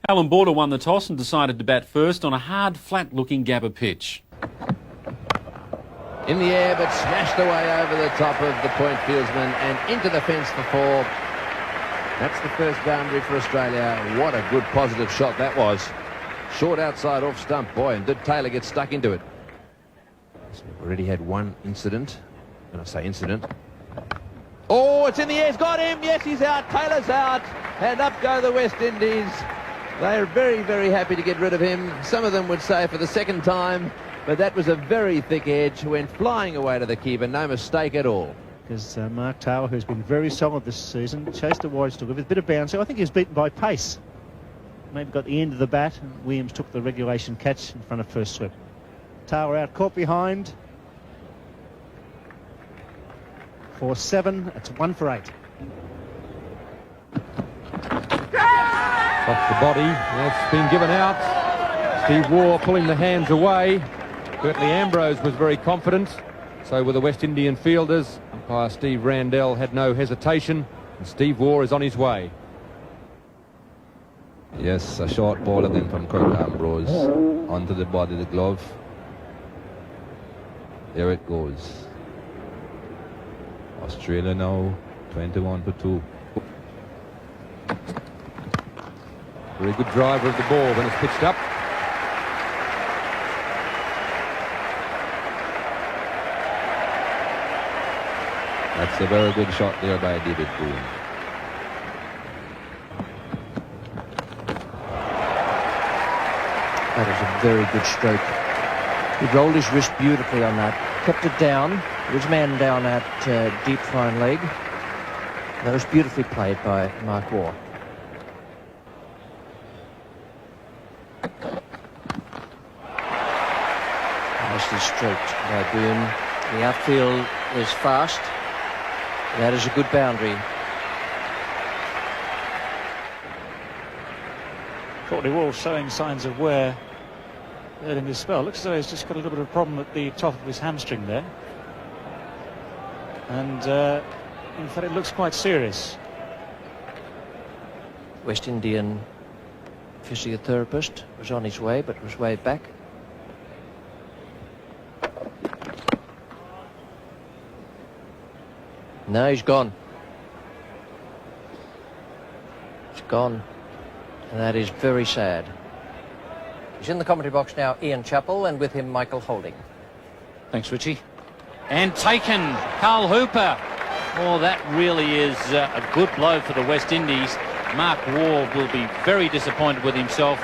Alan Border won the toss and decided to bat first on a hard, flat-looking Gabba pitch. In the air, but smashed away over the top of the point fieldsman and into the fence for 4. That's the first boundary for Australia. What a good positive shot that was. Short outside off stump. Boy, and did Taylor get stuck into it. So we've already had one incident. When I say incident. Oh, it's in the air. It's got him. Yes, he's out. Taylor's out. And up go the West Indies. They are very, very happy to get rid of him. Some of them would say for the second time. But that was a very thick edge. Went flying away to the keeper. No mistake at all. Because Mark Taylor, who's been very solid this season, chased the wides to with a bit of bounce. So I think he was beaten by pace. Maybe got the end of the bat, and Williams took the regulation catch in front of first slip. Taylor out, caught behind. For 7, it's 1 for 8. Off the body, that's been given out. Steve Waugh pulling the hands away. Curtly Ambrose was very confident. So were the West Indian fielders. Umpire Steve Randell had no hesitation, and Steve Waugh is on his way. Yes, a short ball again from Kirk Ambrose onto the body of the glove. There it goes. Australia now 21 for 2. Very good driver of the ball when it's pitched up. That's a very good shot there by David Boone. That is a very good stroke. He rolled his wrist beautifully on that. Kept it down. There was a man down at deep fine leg. That was beautifully played by Mark Waugh. Nicely stroked by Boone. The outfield is fast. That is a good boundary. Courtney Wall showing signs of wear early in this spell. Looks as though he's just got a little bit of a problem at the top of his hamstring there. And in fact, it looks quite serious. West Indian physiotherapist was on his way, but was way back. No, he's gone. He's gone. And that is very sad. He's in the commentary box now, Ian Chappell, and with him, Michael Holding. Thanks, Richie. And taken, Carl Hooper. Oh, that really is a good blow for the West Indies. Mark Waugh will be very disappointed with himself.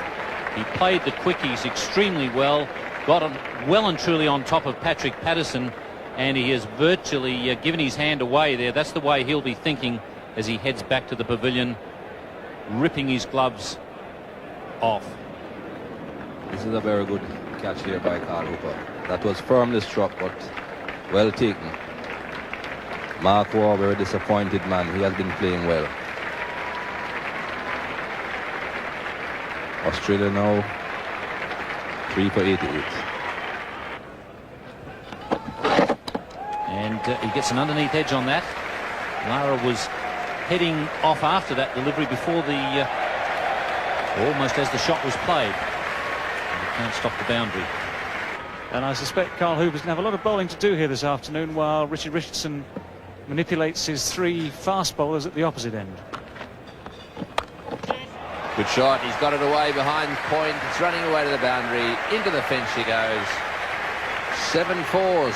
He played the quickies extremely well, got on well and truly on top of Patrick Patterson, and he has virtually given his hand away there. That's the way he'll be thinking as he heads back to the pavilion, ripping his gloves off. This is a very good catch here by Carl Hooper. That was firmly struck, but well taken. Mark Waugh, very disappointed man. He has been playing well. Australia now 3 for 88. And he gets an underneath edge on that. Lara was heading off after that delivery before the almost as the shot was played. And he can't stop the boundary. And I suspect Carl Hooper's going to have a lot of bowling to do here this afternoon while Richard Richardson manipulates his 3 fast bowlers at the opposite end. Good shot. He's got it away behind point. It's running away to the boundary. Into the fence he goes. 7 fours.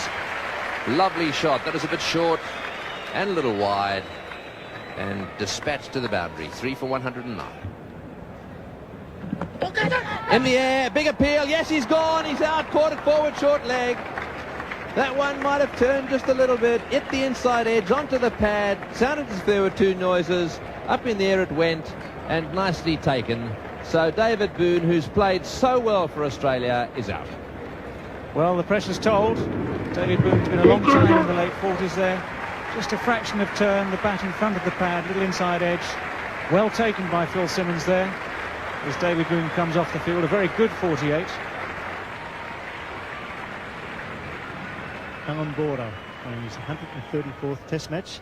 Lovely shot. That was a bit short and a little wide. And dispatched to the boundary. 3 for 109. In the air. Big appeal. Yes, he's gone. He's out. Caught it forward short leg. That one might have turned just a little bit. Hit the inside edge onto the pad. Sounded as if there were 2 noises. Up in the air it went. And nicely taken. So David Boone, who's played so well for Australia, is out. Well, the pressure's told. David Boone's been a long time in the late 40s there. Just a fraction of turn, the bat in front of the pad, little inside edge. Well taken by Phil Simmons there. As David Boone comes off the field, a very good 48. Alan Border playing his 134th Test match.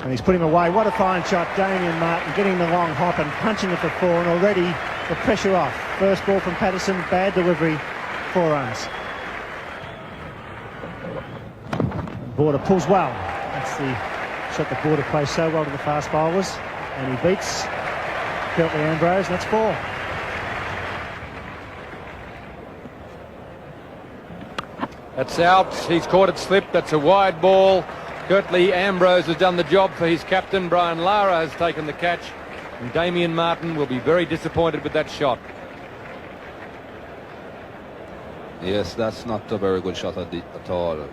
And he's put him away. What a fine shot, Damien Martin, getting the long hop and punching it for 4, and already the pressure off. First ball from Patterson, bad delivery, 4 runs. Border pulls well. That's the shot that Border plays so well to the fast bowlers, and he beats Curtly Ambrose, and that's 4. That's out. He's caught it slip. That's a wide ball. Curtly Ambrose has done the job for his captain. Brian Lara has taken the catch. And Damien Martin will be very disappointed with that shot. Yes, that's not a very good shot at all.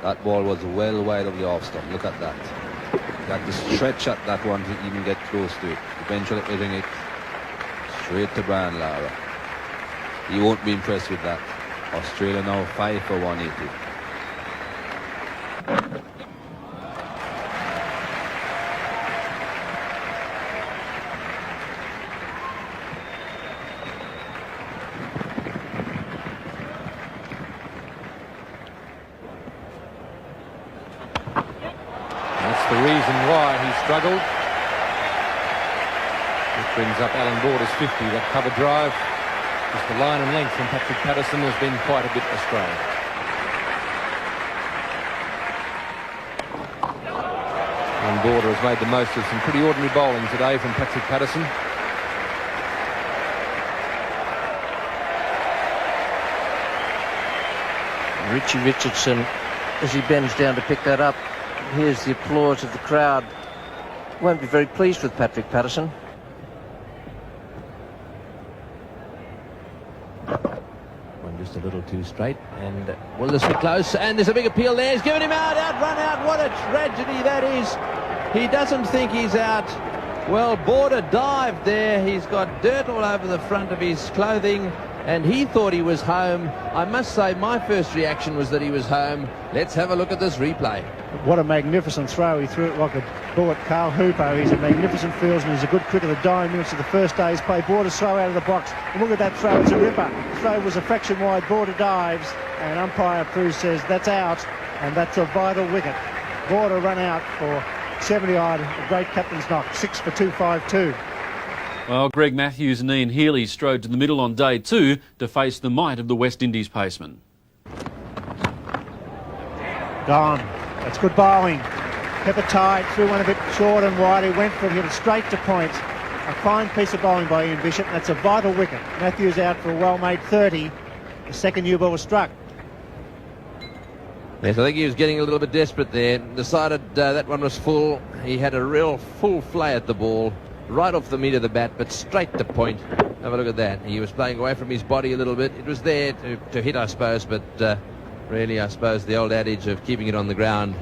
That ball was well wide of the off stump. Look at that. You had to stretch at that one to even get close to it. Eventually hitting it straight to Brian Lara. He won't be impressed with that. Australia now 5 for 180. That's the reason why he struggled. This brings up Alan Border's 50, that cover drive. Just the line and length from Patrick Patterson has been quite a bit astray. Alan Border has made the most of some pretty ordinary bowling today from Patrick Patterson. Richie Richardson, as he bends down to pick that up, here's the applause of the crowd. Won't be very pleased with Patrick Patterson. Just a little too straight, and will this be close? And there's a big appeal there. He's given him out, run out. What a tragedy that is. He doesn't think he's out. Well, Border dived there. He's got dirt all over the front of his clothing, and he thought he was home. I must say, my first reaction was that he was home. Let's have a look at this replay. What a magnificent throw. He threw it like a ball at Carl Hooper. He's a magnificent fieldsman. He's a good cricketer. The dying minutes of the first day's play. Border throw out of the box. And look at that throw. It's a ripper. The throw was a fraction wide. Border dives. And umpire Cruz says that's out. And that's a vital wicket. Border run out for 70-odd. A great captain's knock. 6 for 252. Well, Greg Matthews and Ian Healy strode to the middle on day 2 to face the might of the West Indies pacemen. Gone. That's good bowling. Pepper tight, threw one a bit short and wide. He went for it, hit it straight to point. A fine piece of bowling by Ian Bishop. That's a vital wicket. Matthews out for a well-made 30. The second new ball was struck. Yes, I think he was getting a little bit desperate there. Decided that one was full. He had a real full flay at the ball. Right off the meat of the bat, but straight to point. Have a look at that. He was playing away from his body a little bit. It was there to hit, I suppose, but really, I suppose the old adage of keeping it on the ground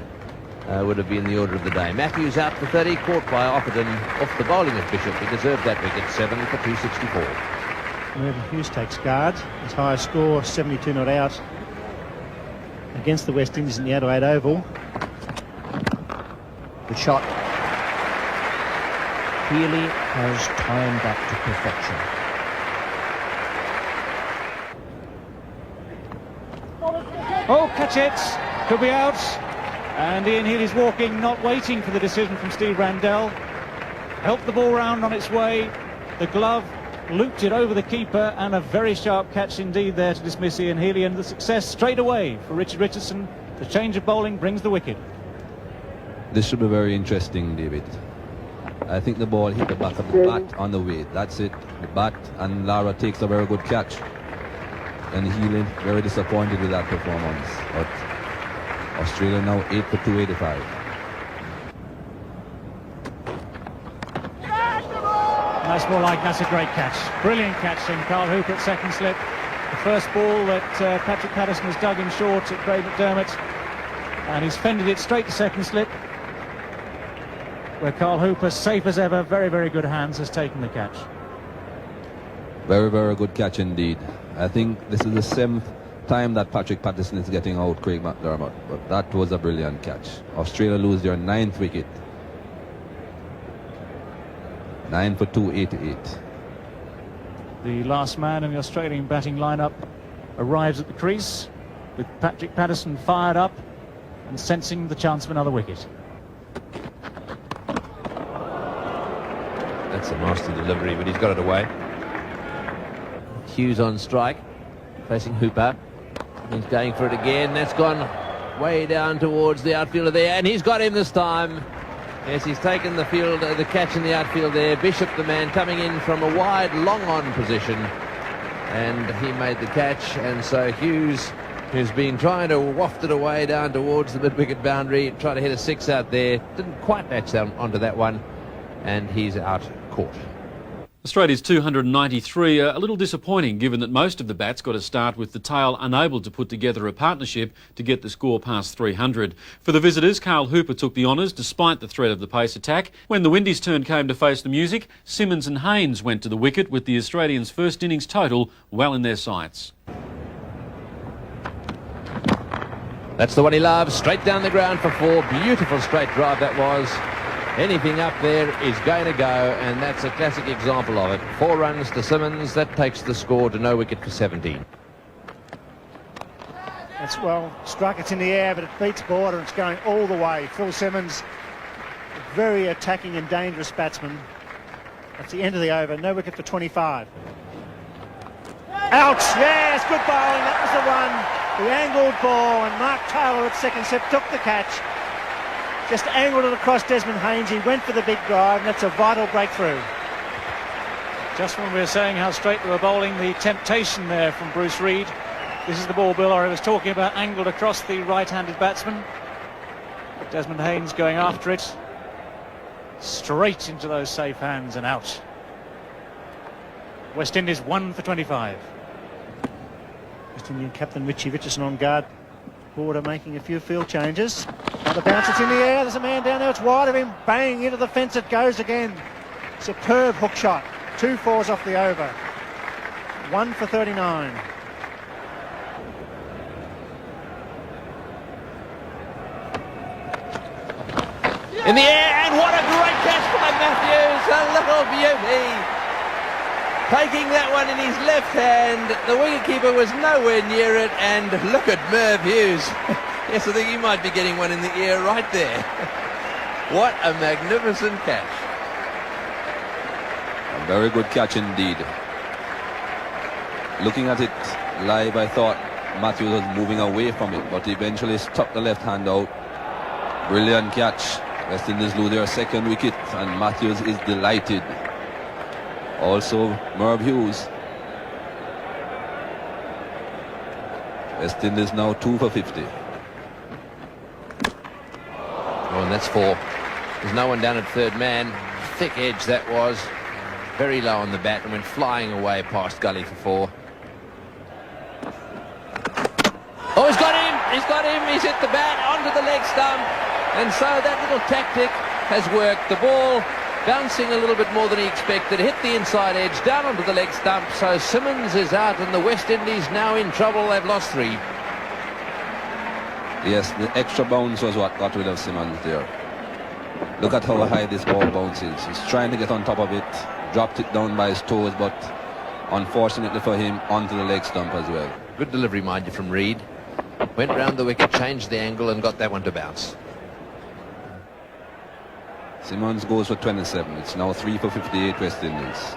would have been the order of the day. Matthews out for 30, caught by Offerton off the bowling of Bishop. He deserved that wicket, 7 for 264. Mervyn Hughes takes guard. His highest score, 72 not out, against the West Indies in the Adelaide Oval. The shot. Healy has timed that to perfection. Oh, catch it. Could be out. And Ian Healy's walking, not waiting for the decision from Steve Randell. Helped the ball round on its way. The glove looped it over the keeper, and a very sharp catch indeed there to dismiss Ian Healy, and the success straight away for Richard Richardson. The change of bowling brings the wicket. This should be very interesting, David. I think the ball hit the back of the bat on the way. That's it. The bat, and Lara takes a very good catch. And Healy very disappointed with that performance. But Australia now 8 for 285. That's more like that's a great catch. Brilliant catch from Carl Hooper at second slip. The first ball that Patrick Patterson has dug in short at Craig McDermott. And he's fended it straight to second slip, where Carl Hooper, safe as ever, very, very good hands, has taken the catch. Very, very good catch indeed. I think this is the 7th time that Patrick Patterson is getting out Craig McDermott, but that was a brilliant catch. Australia lose their 9th wicket. 9 for 288. The last man in the Australian batting lineup arrives at the crease with Patrick Patterson fired up and sensing the chance of another wicket. That's a nasty delivery, but he's got it away. Hughes on strike, facing Hooper. He's going for it again. That's gone way down towards the outfielder there, and he's got him this time. Yes, he's taken the catch in the outfield there. Bishop, the man, coming in from a wide, long-on position, and he made the catch. And so Hughes, who's been trying to waft it away down towards the mid-wicket boundary, trying to hit a 6 out there, didn't quite match down onto that one, and he's out caught. Australia's 293 a little disappointing, given that most of the bats got a start with the tail unable to put together a partnership to get the score past 300. For the visitors, Carl Hooper took the honours despite the threat of the pace attack. When the Windies' turn came to face the music, Simmons and Haynes went to the wicket with the Australians' first innings total well in their sights. That's the one he loves, straight down the ground for 4. Beautiful straight drive that was. Anything up there is going to go, and that's a classic example of it. 4 runs to Simmons. That takes the score to no wicket for 17. That's well struck. It's in the air, but it beats border. It's going all the way. Phil Simmons, a very attacking and dangerous batsman. That's the end of the over. No wicket for 25. Ouch! Yes, good bowling. That was the one. The angled ball, and Mark Taylor at second step took the catch. Just angled it across Desmond Haynes. He went for the big drive, and that's a vital breakthrough. Just when we were saying how straight they were bowling, the temptation there from Bruce Reid. This is the ball Bill I was talking about, angled across the right-handed batsman. Desmond Haynes going after it. Straight into those safe hands and out. West Indies 1 for 25. West Indian captain Richie Richardson on guard. Border making a few field changes. Another bounce, it's in the air. There's a man down there. It's wide of him. Bang, into the fence it goes again. Superb hook shot. 2 fours off the over. 1 for 39. In the air, and what a great catch by Matthews. A little beauty. Taking that one in his left hand. The wicketkeeper was nowhere near it, and look at Merv Hughes. Yes, I think he might be getting one in the ear right there. What a magnificent catch. A very good catch indeed. Looking at it live, I thought Matthews was moving away from it, but eventually stuck the left hand out. Brilliant catch. West Indies lose their second wicket, and Matthews is delighted. Also, Merv Hughes. West Indies now 2 for 50. Oh, and that's 4. There's no one down at third man. Thick edge that was. Very low on the bat and went flying away past gully for 4. Oh, he's got him! He's got him! He's hit the bat onto the leg stump. And so that little tactic has worked. The ball bouncing a little bit more than he expected, hit the inside edge, down onto the leg stump, so Simmons is out and the West Indies now in trouble. They've lost 3. Yes, the extra bounce was what got rid of Simmons there. Look at how high this ball bounces. He's trying to get on top of it, dropped it down by his toes, but unfortunately for him, onto the leg stump as well. Good delivery, mind you, from Reid. Went round the wicket, changed the angle and got that one to bounce. Simmons goes for 27. It's now 3 for 58 West Indies.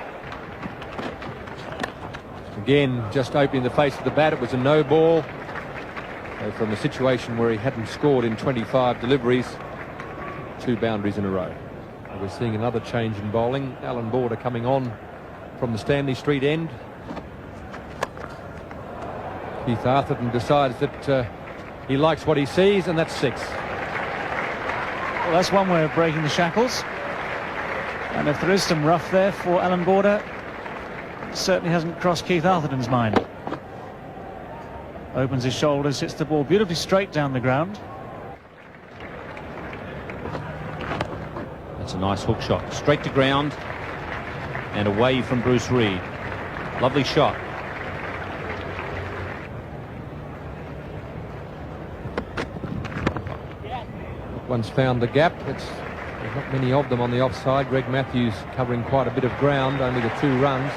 Again, just opening the face of the bat, it was a no ball. So from a situation where he hadn't scored in 25 deliveries, 2 boundaries in a row. We're seeing another change in bowling. Alan Border coming on from the Stanley Street end. Keith Arthurton decides that he likes what he sees, and that's 6. Well, that's one way of breaking the shackles. And if there is some rough there for Alan Border, it certainly hasn't crossed Keith Arthurton's mind. Opens his shoulders, hits the ball beautifully straight down the ground. That's a nice hook shot. Straight to ground and away from Bruce Reid. Lovely shot. One's found the gap. There's not many of them on the offside. Greg Matthews covering quite a bit of ground, only the 2 runs.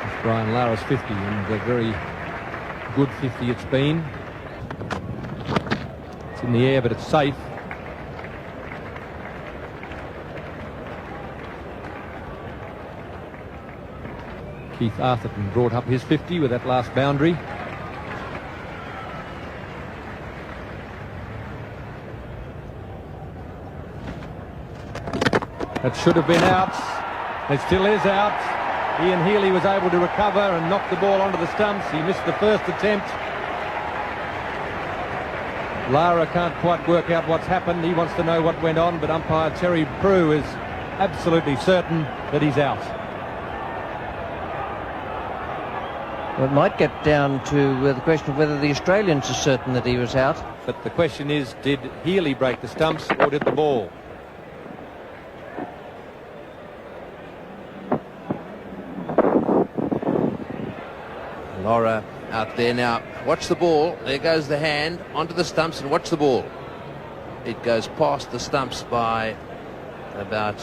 It's Brian Lara's 50, and a very good 50 it's been. It's in the air, but it's safe. Keith Arthurton brought up his 50 with that last boundary. That should have been out. It still is out. Ian Healy was able to recover and knock the ball onto the stumps. He missed the first attempt. Lara can't quite work out what's happened. He wants to know what went on, but umpire Terry Prue is absolutely certain that he's out. Well, it might get down to the question of whether the Australians are certain that he was out. But the question is, did Healy break the stumps or did the ball? Laura out there now. Watch the ball. There goes the hand onto the stumps, and watch the ball. It goes past the stumps by about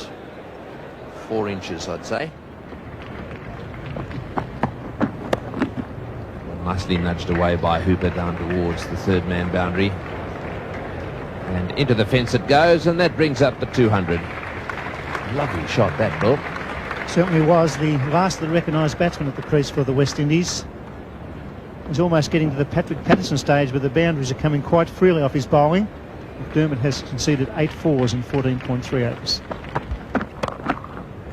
4 inches, I'd say. Nicely nudged away by Hooper down towards the third man boundary. And into the fence it goes, and that brings up the 200. Lovely shot, that, Bill. Certainly was the last of the recognised batsmen at the crease for the West Indies. He's almost getting to the Patrick Patterson stage where the boundaries are coming quite freely off his bowling. McDermott has conceded 8 fours in 14.3 overs.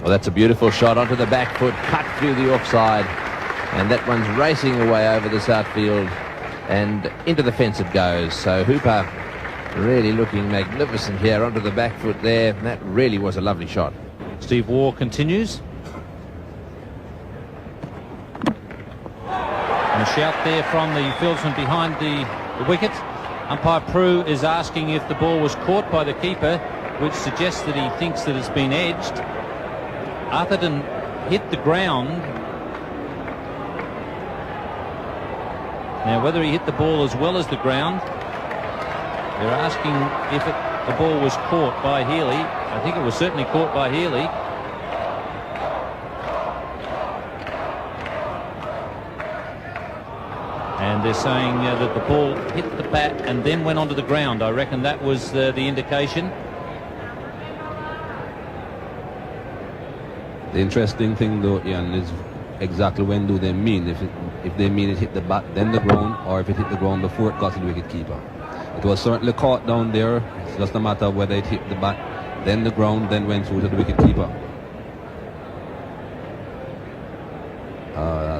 Well, that's a beautiful shot onto the back foot, cut through the offside, and that one's racing away over the outfield, and into the fence it goes. So Hooper really looking magnificent here onto the back foot there. That really was a lovely shot. Steve Waugh continues. And a shout there from the fieldsman behind the wicket. Umpire Prue is asking if the ball was caught by the keeper, which suggests that he thinks that it's been edged. Arthurton hit the ground. Now, whether he hit the ball as well as the ground, they're asking if the ball was caught by Healy. I think it was certainly caught by Healy. And they're saying that the ball hit the bat and then went onto the ground. I reckon that was the indication. The interesting thing, though, Ian, is exactly when do they mean? If they mean it hit the bat, then the ground, or if it hit the ground before it got to the wicket-keeper. It was certainly caught down there. It's just a matter of whether it hit the bat, then the ground, then went through to the wicket-keeper. I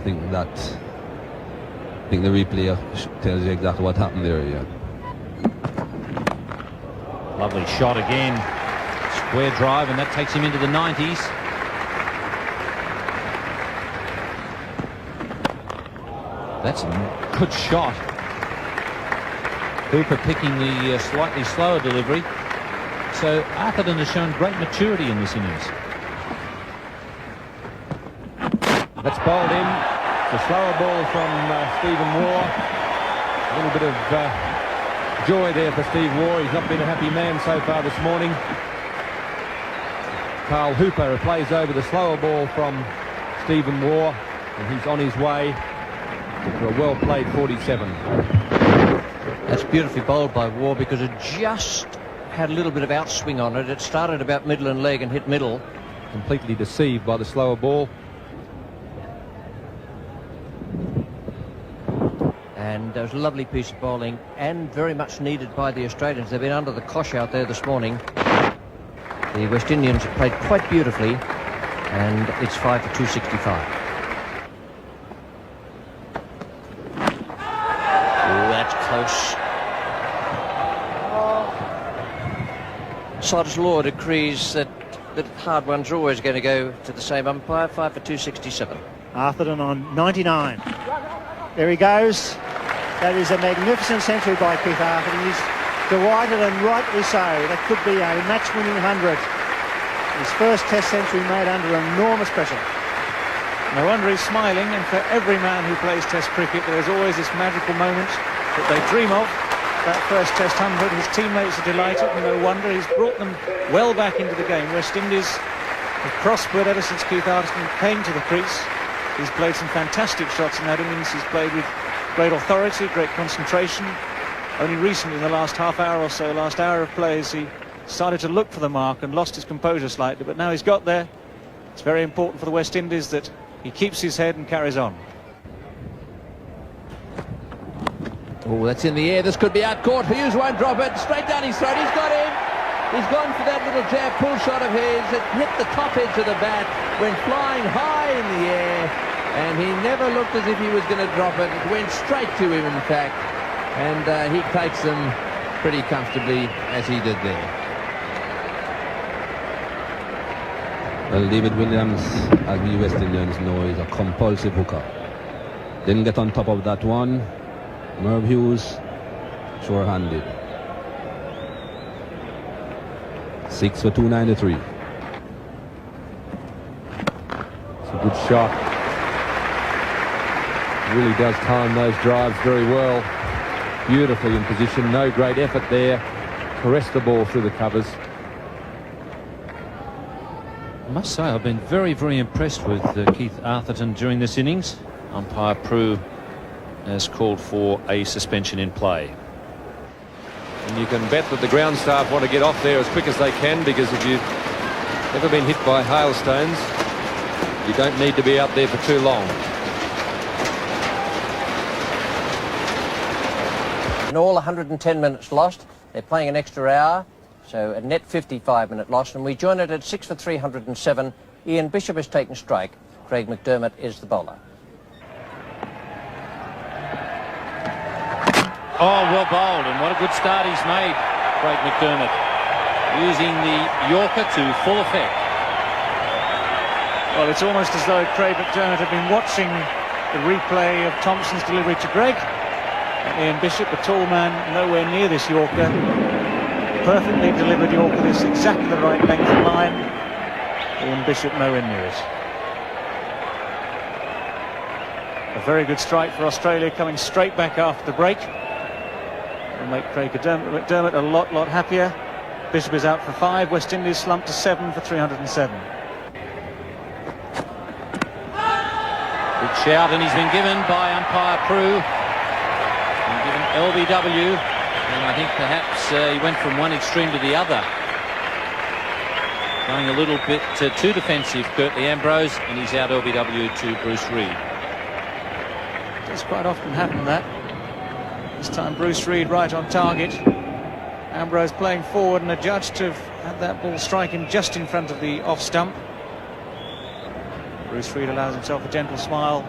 think the replay tells you exactly what happened there, yeah. Lovely shot again. Square drive, and that takes him into the 90s. That's a good shot. Hooper picking the slightly slower delivery. So Arthurton has shown great maturity in this innings. That's bowled in. The slower ball from Stephen Waugh. A little bit of joy there for Steve Waugh. He's not been a happy man so far this morning. Carl Hooper plays over the slower ball from Stephen Waugh, and he's on his way for a well-played 47. That's beautifully bowled by Waugh because it just had a little bit of outswing on it. It started about middle and leg and hit middle. Completely deceived by the slower ball. And it was a lovely piece of bowling and very much needed by the Australians. They've been under the cosh out there this morning. The West Indians have played quite beautifully, and it's 5 for 265. That's close. Sod's law decrees that hard ones are always going to go to the same umpire. 5 for 267. Arthurton on 99. There he goes. That is a magnificent century by Keith Arthurton. He's delighted, and rightly so. That could be a match-winning 100. His first Test century made under enormous pressure. No wonder he's smiling, and for every man who plays Test cricket, there's always this magical moment that they dream of. That first Test 100, his teammates are delighted, and no wonder he's brought them well back into the game. West Indies have prospered ever since Keith Arthurton came to the crease. He's played some fantastic shots in that innings. He's played with great authority, great concentration, Only recently, in the last half hour or so, last hour of plays, he started to look for the mark and lost his composure slightly, but now he's got there. It's very important for the West Indies that he keeps his head and carries on. Oh, that's in the air. This could be out caught. Hughes won't drop it. Straight down his throat. He's got him. He's gone for that little jab pull shot of his. It hit the top edge of the bat, went flying high in the air, and he never looked as if he was going to drop it. It went straight to him, in fact, and he takes them pretty comfortably, as he did there. Well, David Williams, as we West Indians know, is a compulsive hooker. Didn't get on top of that one. Merv Hughes, sure-handed. 6 for 293. It's a good shot. Really does time those drives very well. Beautifully in position. No great effort there. Caressed the ball through the covers. I must say I've been very, very impressed with Keith Arthurton during this innings. Umpire Prue has called for a suspension in play. And you can bet that the ground staff want to get off there as quick as they can, because if you've ever been hit by hailstones, you don't need to be out there for too long. In all, 110 minutes lost. They're playing an extra hour, so a net 55-minute loss, and we join it at 6 for 307. Ian Bishop has taken strike. Craig McDermott is the bowler. Oh, well bowled, and what a good start he's made, Craig McDermott, using the Yorker to full effect. Well, it's almost as though Craig McDermott had been watching the replay of Thompson's delivery to Greg. Ian Bishop, the tall man, nowhere near this Yorker. Perfectly delivered Yorker, this exactly the right length of line. Ian Bishop nowhere near it. A very good strike for Australia, coming straight back after the break. Will make Craig McDermott a lot happier. Bishop is out for 5. West Indies slumped to 7 for 307. Good shout, and he's been given by umpire Prue. Been given LBW, and I think perhaps he went from one extreme to the other. Going a little bit too defensive, Curtly Ambrose, and he's out LBW to Bruce Reid. Does quite often happen, that. This time Bruce Reid right on target. Ambrose playing forward and adjudged to have had that ball strike him just in front of the off stump. Bruce Reid allows himself a gentle smile.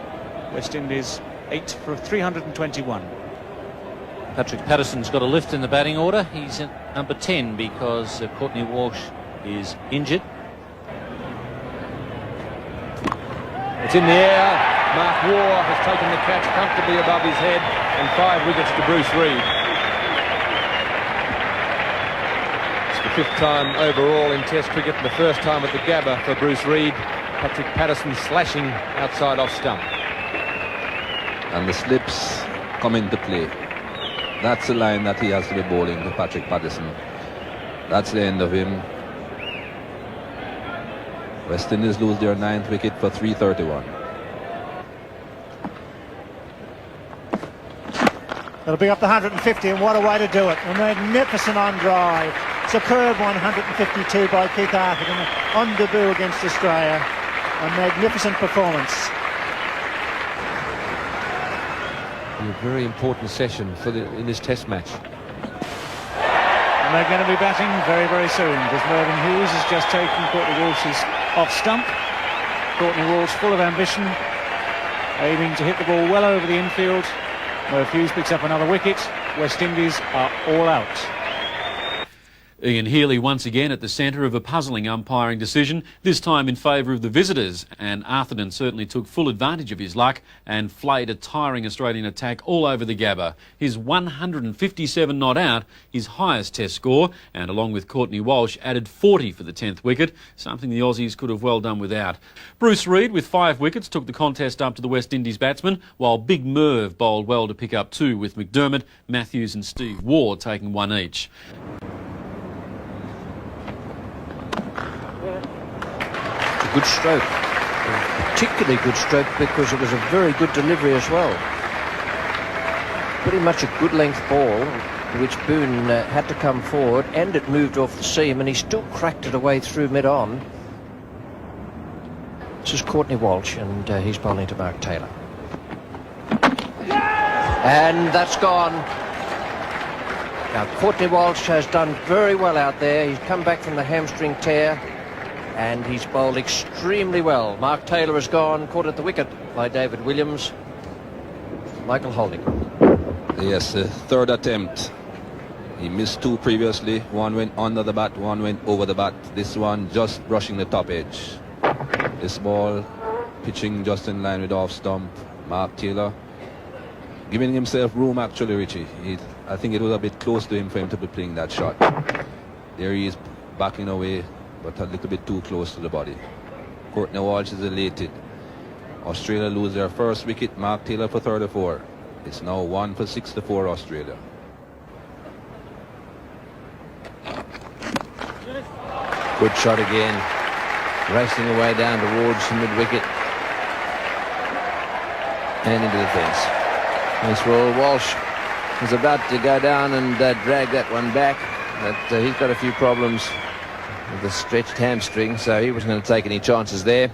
West Indies 8 for 321. Patrick Patterson's got a lift in the batting order. He's at number 10 because Courtney Walsh is injured. It's in the air. Mark Waugh has taken the catch comfortably above his head, and 5 wickets to Bruce Reid. It's the 5th time overall in Test cricket, and the first time at the Gabba for Bruce Reid. Patrick Patterson slashing outside off stump. And the slips come into play. That's the line that he has to be bowling to Patrick Patterson. That's the end of him. West Indies lose their 9th wicket for 331. It'll be up to 150, and what a way to do it. A magnificent on drive. Superb 152 by Keith Arthurton on debut against Australia. A magnificent performance. A very important session in this Test match. And they're going to be batting very, very soon, because Mervyn Hughes has just taken Courtney Walsh's off stump. Courtney Walsh full of ambition, aiming to hit the ball well over the infield. Merv Hughes picks up another wicket. West Indies are all out. Ian Healy once again at the centre of a puzzling umpiring decision, this time in favour of the visitors, and Arthurton certainly took full advantage of his luck and flayed a tiring Australian attack all over the Gabba. His 157 not out, his highest Test score, and along with Courtney Walsh added 40 for the 10th wicket, something the Aussies could have well done without. Bruce Reid with 5 wickets took the contest up to the West Indies batsmen, while Big Merv bowled well to pick up 2, with McDermott, Matthews and Steve Waugh taking 1 each. Good stroke, a particularly good stroke because it was a very good delivery as well. Pretty much a good length ball, which Boone had to come forward, and it moved off the seam, and he still cracked it away through mid-on. This is Courtney Walsh, and he's bowling to Mark Taylor. And that's gone. Now, Courtney Walsh has done very well out there. He's come back from the hamstring tear, and he's bowled extremely well. Mark Taylor has gone, caught at the wicket by David Williams. Michael Holding. Yes, the third attempt. He missed two previously. One went under the bat, one went over the bat. This one just brushing the top edge. This ball pitching just in line with off stump. Mark Taylor giving himself room, actually, Richie. I think it was a bit close to him for him to be playing that shot. There he is backing away, but a little bit too close to the body. Courtney Walsh is elated. Australia lose their first wicket. Mark Taylor for 34. It's now 1 for 64 Australia. Good shot again. Racing away down towards the mid-wicket. And into the fence. Yes, well, Walsh was about to go down and drag that one back. But he's got a few problems with the stretched hamstring, so he wasn't going to take any chances there.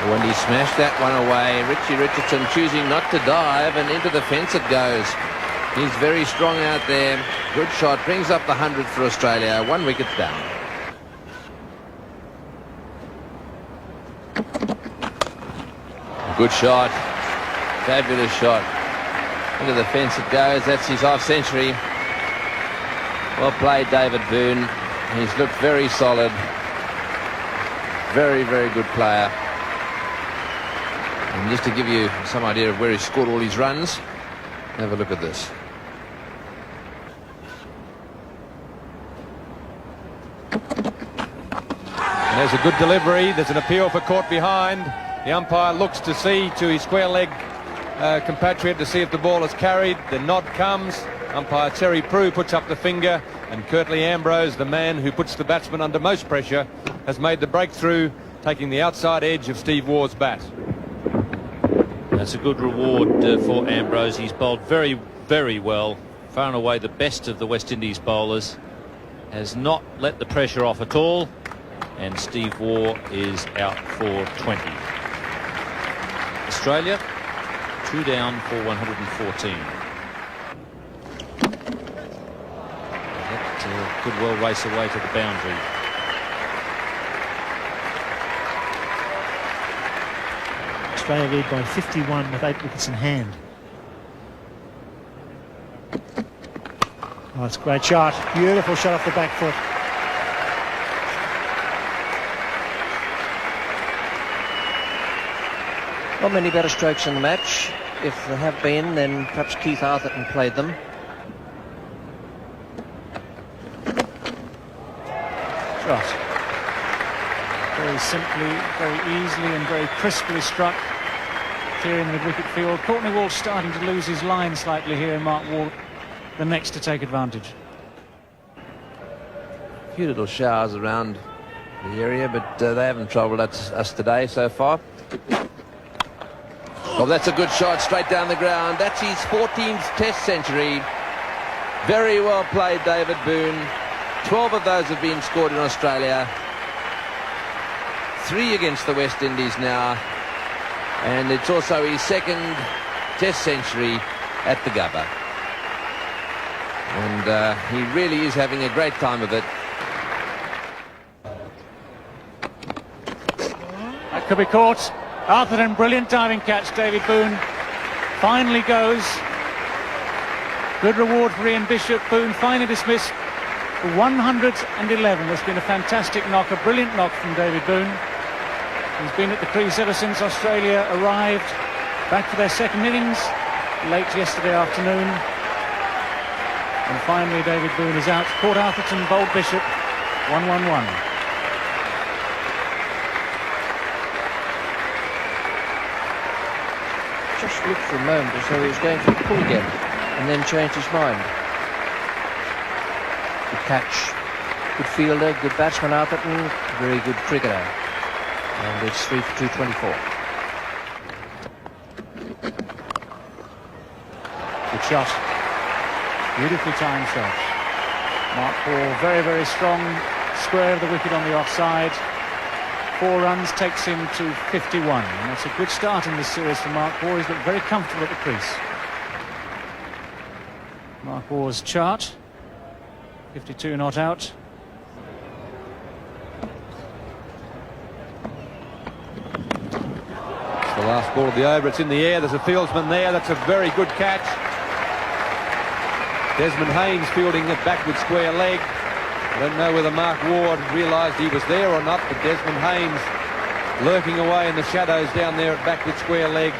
When he smashed that one away, Richie Richardson choosing not to dive, and into the fence it goes. He's very strong out there. Good shot, brings up the 100th for Australia. 1 wicket down. Good shot. Fabulous shot. Into the fence it goes. That's his half century. Well played, David Boone. He's looked very solid. Very, very good player. And just to give you some idea of where he scored all his runs, have a look at this. There's a good delivery. There's an appeal for caught behind. The umpire looks to see to his square leg compatriot to see if the ball is carried. The nod comes. Umpire Terry Prue puts up the finger, and Curtly Ambrose, the man who puts the batsman under most pressure, has made the breakthrough, taking the outside edge of Steve Waugh's bat. That's a good reward for Ambrose. He's bowled very, very well. Far and away the best of the West Indies bowlers. Has not let the pressure off at all. And Steve Waugh is out for 20. Australia 2 down for 114. That could well race away to the boundary. Australia lead by 51 with 8 wickets in hand. Oh, it's a great shot. Beautiful shot off the back foot. Not many better strokes in the match. If there have been, then perhaps Keith Arthurton played them. Shot. Very simply, very easily and very crisply struck. Clearing the mid-wicket field. Courtney Walsh starting to lose his line slightly here, and Mark Waugh the next to take advantage. A few little showers around the area, but they haven't troubled us today so far. Well, that's a good shot straight down the ground. That's his 14th Test century. Very well played, David Boone. 12 of those have been scored in Australia. 3 against the West Indies now. And it's also his 2nd Test century at the Gabba. And he really is having a great time of it. That could be caught. Arthurton, brilliant diving catch. David Boone finally goes. Good reward for Ian Bishop. Boone finally dismissed for 111. There's been a fantastic knock, a brilliant knock from David Boone. He's been at the crease ever since Australia arrived back for their 2nd innings late yesterday afternoon. And finally David Boone is out. Caught Arthurton, bowled Bishop. 1-1-1. Just looked for a moment as though he was going for a pull again, and then changed his mind. Good catch, good fielder, good batsman Arthurton, very good cricketer. And it's 3 for 224. Good shot. Beautifully timed shot. Mark Waugh, very, very strong. Square of the wicket on the offside. 4 runs takes him to 51. And that's a good start in this series for Mark Waugh. He's looked very comfortable at the crease. Mark Waugh's chart. 52 not out. It's the last ball of the over. It's in the air. There's a fieldsman there. That's a very good catch. Desmond Haynes fielding it backward square leg. I don't know whether Mark Waugh realised he was there or not, but Desmond Haynes, lurking away in the shadows down there at backward square leg,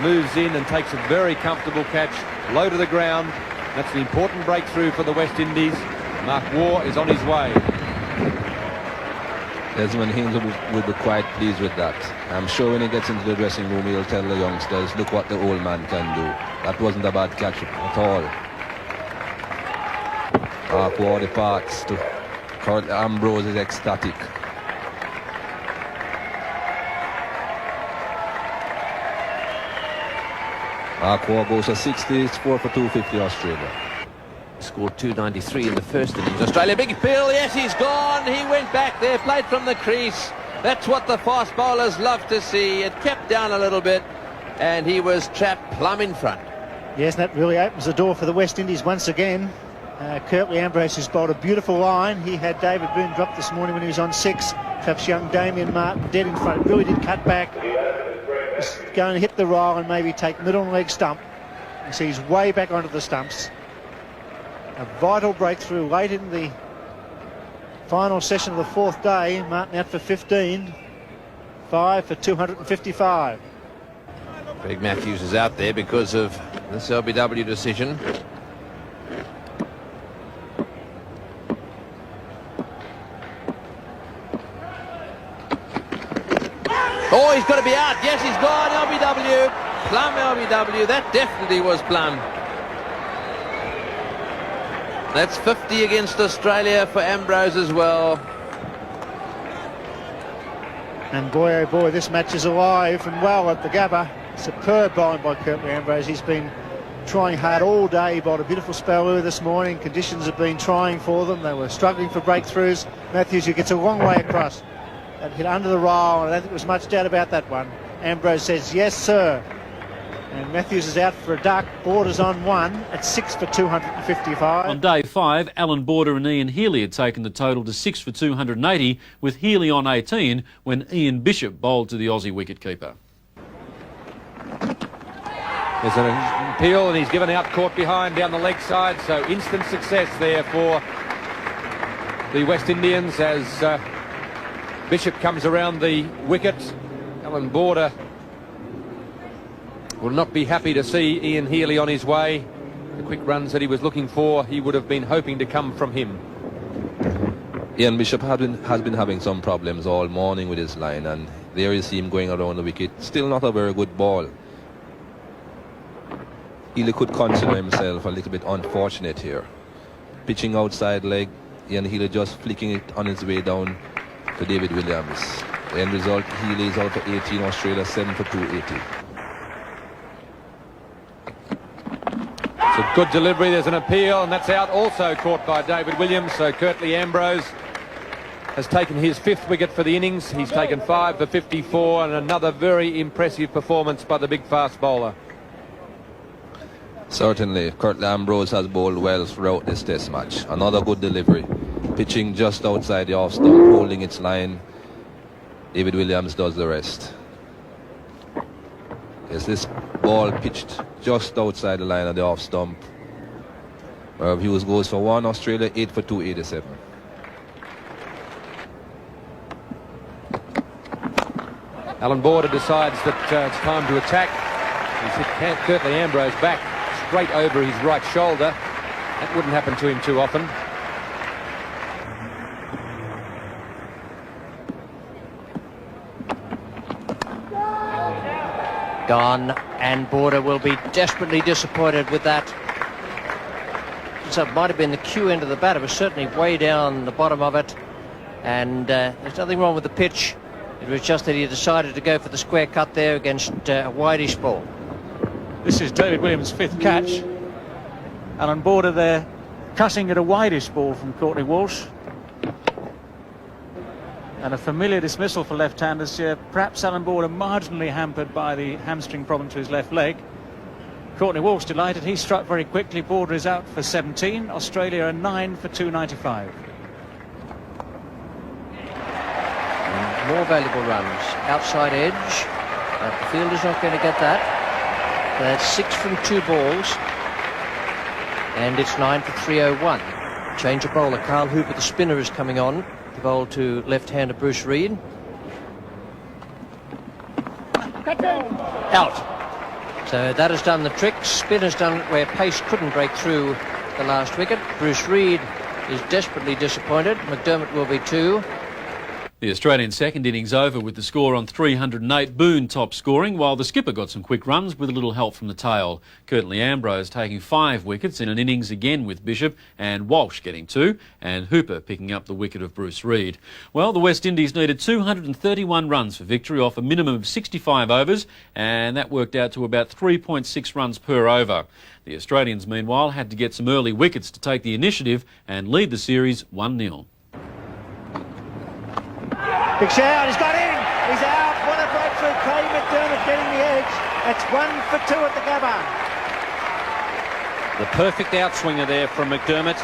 moves in and takes a very comfortable catch, low to the ground. That's the important breakthrough for the West Indies. Mark Waugh is on his way. Desmond Haynes will be quite pleased with that. I'm sure when he gets into the dressing room, he'll tell the youngsters, look what the old man can do. That wasn't a bad catch at all. Mark Waugh departs to Curtly Ambrose is ecstatic. Mark Waugh goes for 60, it's 4 for 250 Australia. Scored 293 in the first innings. Australia, big appeal, yes, he's gone. He went back there, played from the crease. That's what the fast bowlers love to see. It kept down a little bit, and he was trapped plumb in front. Yes, and that really opens the door for the West Indies once again. Curtly Ambrose has bowled a beautiful line. He had David Boone drop this morning when he was on 6. Perhaps young Damien Martin dead in front. Really did cut back. Was going to hit the roll and maybe take middle and leg stump. You see he's way back onto the stumps. A vital breakthrough late in the final session of the 4th day. Martin out for 15. 5 for 255. Greg Matthews is out there because of this LBW decision. Oh, he's got to be out. Yes, he's gone. LBW. Plum LBW. That definitely was plum. That's 50 against Australia for Ambrose as well. And boy, oh boy, this match is alive and well at the Gabba. Superb bowling by Curtly Ambrose. He's been trying hard all day. He bowled a beautiful spell earlier this morning. Conditions have been trying for them. They were struggling for breakthroughs. Matthews, who gets a long way across. That hit under the roll, and I don't think there was much doubt about that one. Ambrose says, yes, sir. And Matthews is out for a duck. Border's on 1 at 6 for 255. On day 5, Alan Border and Ian Healy had taken the total to 6 for 280, with Healy on 18 when Ian Bishop bowled to the Aussie wicketkeeper. There's an appeal and he's given out, caught behind down the leg side, so instant success there for the West Indians as Bishop comes around the wicket. Alan Border will not be happy to see Ian Healy on his way. The quick runs that he was looking for, he would have been hoping to come from him. Ian Bishop has been having some problems all morning with his line, and there you see him going around the wicket. Still not a very good ball. Healy could consider himself a little bit unfortunate here. Pitching outside leg, Ian Healy just flicking it on his way down to David Williams. The end result, Healy is out for 18, Australia 7 for 280. It's a good delivery, there's an appeal, and that's out, also caught by David Williams. So Curtly Ambrose has taken his 5th wicket for the innings. He's taken 5 for 54, and another very impressive performance by the big fast bowler. Certainly, Curtly Ambrose has bowled well throughout this test match. Another good delivery. Pitching just outside the off stump, holding its line. David Williams does the rest. Yes, this ball pitched just outside the line of the off stump. Hughes goes for 1, Australia 8 for 287. Alan Border decides that it's time to attack. He's hit Curtly Ambrose back straight over his right shoulder. That wouldn't happen to him too often. Gone, and Border will be desperately disappointed with that. So it might have been the cue end of the bat. It was certainly way down the bottom of it, and there's nothing wrong with the pitch. It was just that he decided to go for the square cut there against a wideish ball. This is David Williams' 5th catch. Alan Border there cutting at a wideish ball from Courtney Walsh. And a familiar dismissal for left-handers here. Perhaps Alan Border marginally hampered by the hamstring problem to his left leg. Courtney Walsh delighted. He struck very quickly. Border is out for 17. Australia are 9 for 295. More valuable runs. Outside edge. The field is not going to get that. That's 6 from 2 balls. And it's 9 for 301. Change of bowler. Carl Hooper, the spinner, is coming on to bowl to left-hander Bruce Reid. Out. So that has done the trick. Spin has done it where pace couldn't break through the last wicket. Bruce Reid is desperately disappointed. McDermott will be 2. The Australian second innings over with the score on 308. Boone top scoring, while the skipper got some quick runs with a little help from the tail. Curtly Ambrose taking 5 wickets in an innings again with Bishop, and Walsh getting 2, and Hooper picking up the wicket of Bruce Reid. Well, the West Indies needed 231 runs for victory off a minimum of 65 overs, and that worked out to about 3.6 runs per over. The Australians, meanwhile, had to get some early wickets to take the initiative and lead the series 1-0. Big shout, he's got in, he's out, what a breakthrough, Craig McDermott getting the edge. That's 1 for 2 at the Gabba. The perfect outswinger there from McDermott.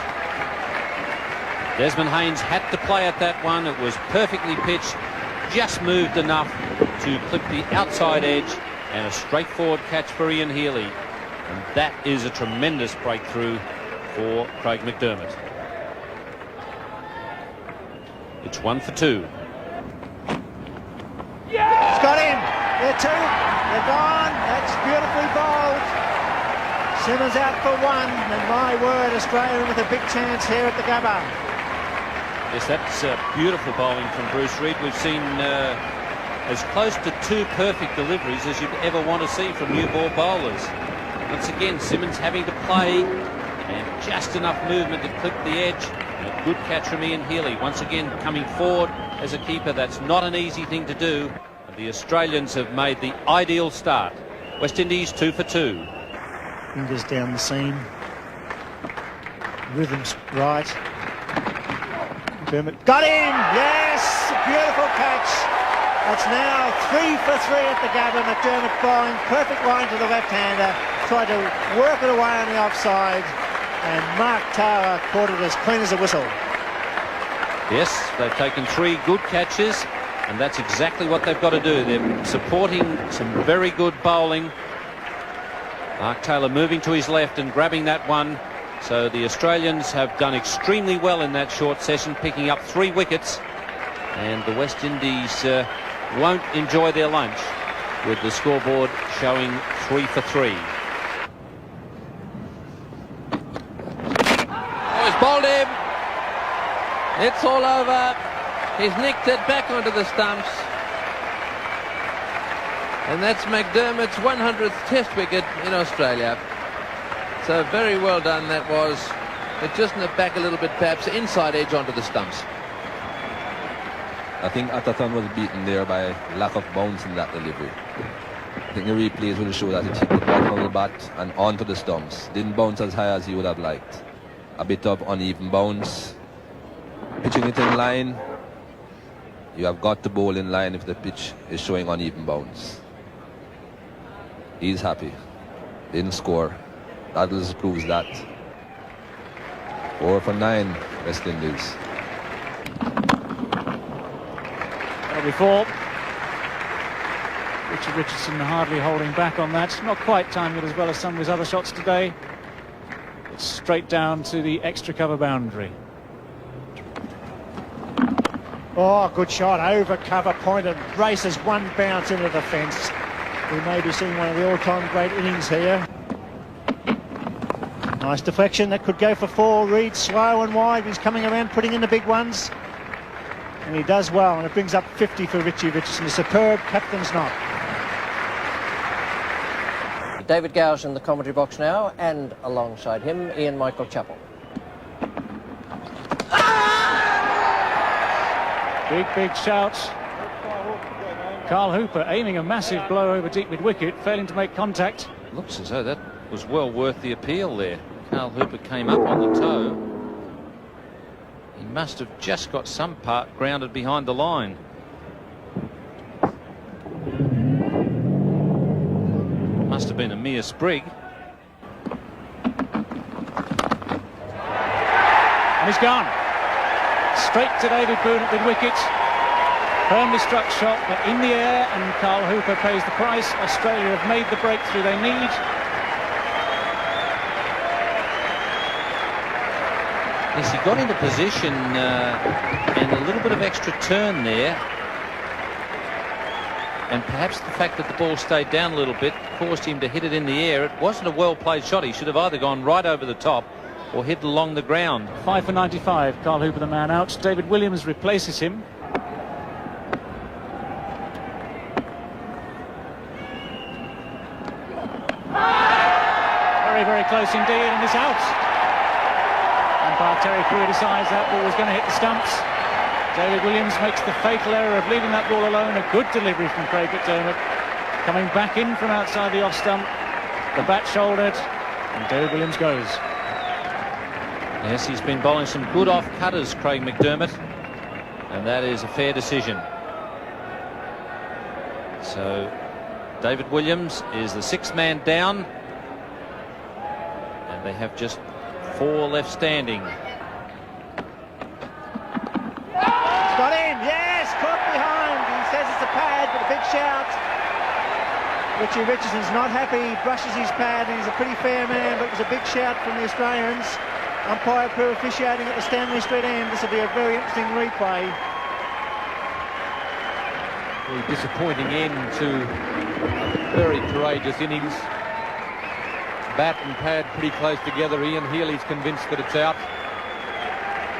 Desmond Haynes had to play at that one. It was perfectly pitched, just moved enough to clip the outside edge, and a straightforward catch for Ian Healy. And that is a tremendous breakthrough for Craig McDermott. It's 1 for 2. He's got him. They're 2. They're gone. That's beautifully bowled. Simmons out for 1. And my word, Australia with a big chance here at the Gabba. Yes, that's beautiful bowling from Bruce Reid. We've seen as close to 2 perfect deliveries as you'd ever want to see from new ball bowlers. Once again, Simmons having to play and just enough movement to clip the edge. And a good catch from Ian Healy. Once again, coming forward as a keeper. That's not an easy thing to do. The Australians have made the ideal start. West Indies 2 for 2. Fingers down the seam. Rhythm's right. McDermott got him! Yes! A beautiful catch. That's now 3 for 3 at the Gabba. McDermott bowling perfect line to the left-hander. Tried to work it away on the offside. And Mark Tower caught it as clean as a whistle. Yes, they've taken 3 good catches. And that's exactly what they've got to do. They're supporting some very good bowling. Mark Taylor moving to his left and grabbing that one. So the Australians have done extremely well in that short session, picking up 3 wickets. And the West Indies won't enjoy their lunch with the scoreboard showing 3 for 3. Oh, he's bowled him. It's all over. He's nicked it back onto the stumps. And that's McDermott's 100th test wicket in Australia. So very well done that was. It just nipped back a little bit, perhaps inside edge onto the stumps. I think Atherton was beaten there by lack of bounce in that delivery. I think the replays will show that it hit the bottom of the bat and onto the stumps. Didn't bounce as high as he would have liked. A bit of uneven bounce. Pitching it in line. You have got to bowl in line if the pitch is showing uneven bounce. He's happy. Didn't score. That just proves that. 4 for 9, West Indies. Before Richard Richardson hardly holding back on that. Not quite timing it as well as some of his other shots today. It's straight down to the extra cover boundary. Oh, good shot, over cover point, and races 1 bounce into the fence. We may be seeing one of the all-time great innings here. Nice deflection, that could go for 4. Reid slow and wide, he's coming around, putting in the big ones. And he does well, and it brings up 50 for Richie Richardson. A superb captain's knock. David Gow's in the commentary box now, and alongside him, Ian Michael Chappell. Big shouts. Carl Hooper aiming a massive blow over deep mid-wicket, failing to make contact. Looks as though that was well worth the appeal there. Carl Hooper came up on the toe. He must have just got some part grounded behind the line. Must have been a mere sprig. And he's gone. Straight to David Boone at mid-wicket. Firmly struck shot, but in the air, and Carl Hooper pays the price. Australia have made the breakthrough they need. Yes, he got into position and a little bit of extra turn there. And perhaps the fact that the ball stayed down a little bit caused him to hit it in the air. It wasn't a well-played shot. He should have either gone right over the top or hit along the ground. 5 for 95. Carl Hooper the man out. David Williams replaces him. Very, very close indeed, and it's out. Umpire Terry Crew decides that ball was going to hit the stumps. David Williams makes the fatal error of leaving that ball alone. A good delivery from Craig McDermott. Coming back in from outside the off stump. The bat shouldered, and David Williams goes. Yes, he's been bowling some good off cutters, Craig McDermott, and that is a fair decision. So David Williams is the sixth man down, and they have just 4 left standing. Got in, yes, caught behind. He says it's a pad, but a big shout. Richie Richardson's not happy, he brushes his pad, and he's a pretty fair man, but it was a big shout from the Australians. Umpire Crew officiating at the Stanley Street end. This will be a very interesting replay. Very disappointing end to a very courageous innings. Bat and pad pretty close together. Ian Healy's convinced that it's out.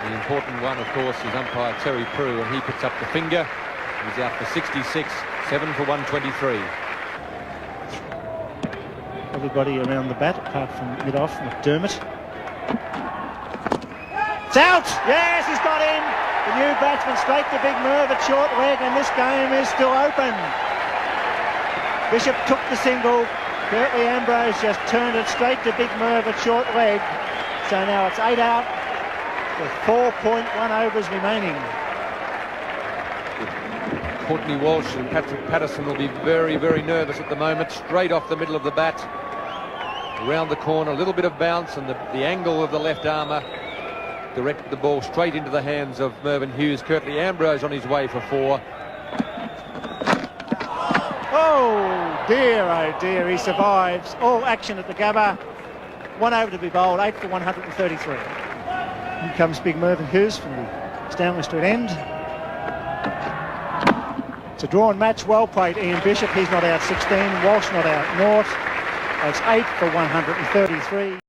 The important one, of course, is umpire Terry Prue, and he puts up the finger. He's out for 66, 7 for 123. Everybody around the bat, apart from mid-off, McDermott. It's out! Yes, he's got in! The new batsman straight to Big Merv at short leg, and this game is still open. Bishop took the single. Curtly Ambrose just turned it straight to Big Merv at short leg. So now it's 8 out with 4.1 overs remaining. Courtney Walsh and Patrick Patterson will be very, very nervous at the moment. Straight off the middle of the bat. Around the corner, a little bit of bounce, and the angle of the left armour directed the ball straight into the hands of Mervyn Hughes. Curtly Ambrose on his way for 4. Oh dear, he survives. All action at the Gabba. 1 over to be bowled, 8 for 133. In comes Big Mervyn Hughes from the Stanley Street end. It's a drawn match, well played Ian Bishop. He's not out 16, Walsh not out naught. It's 8 for 133.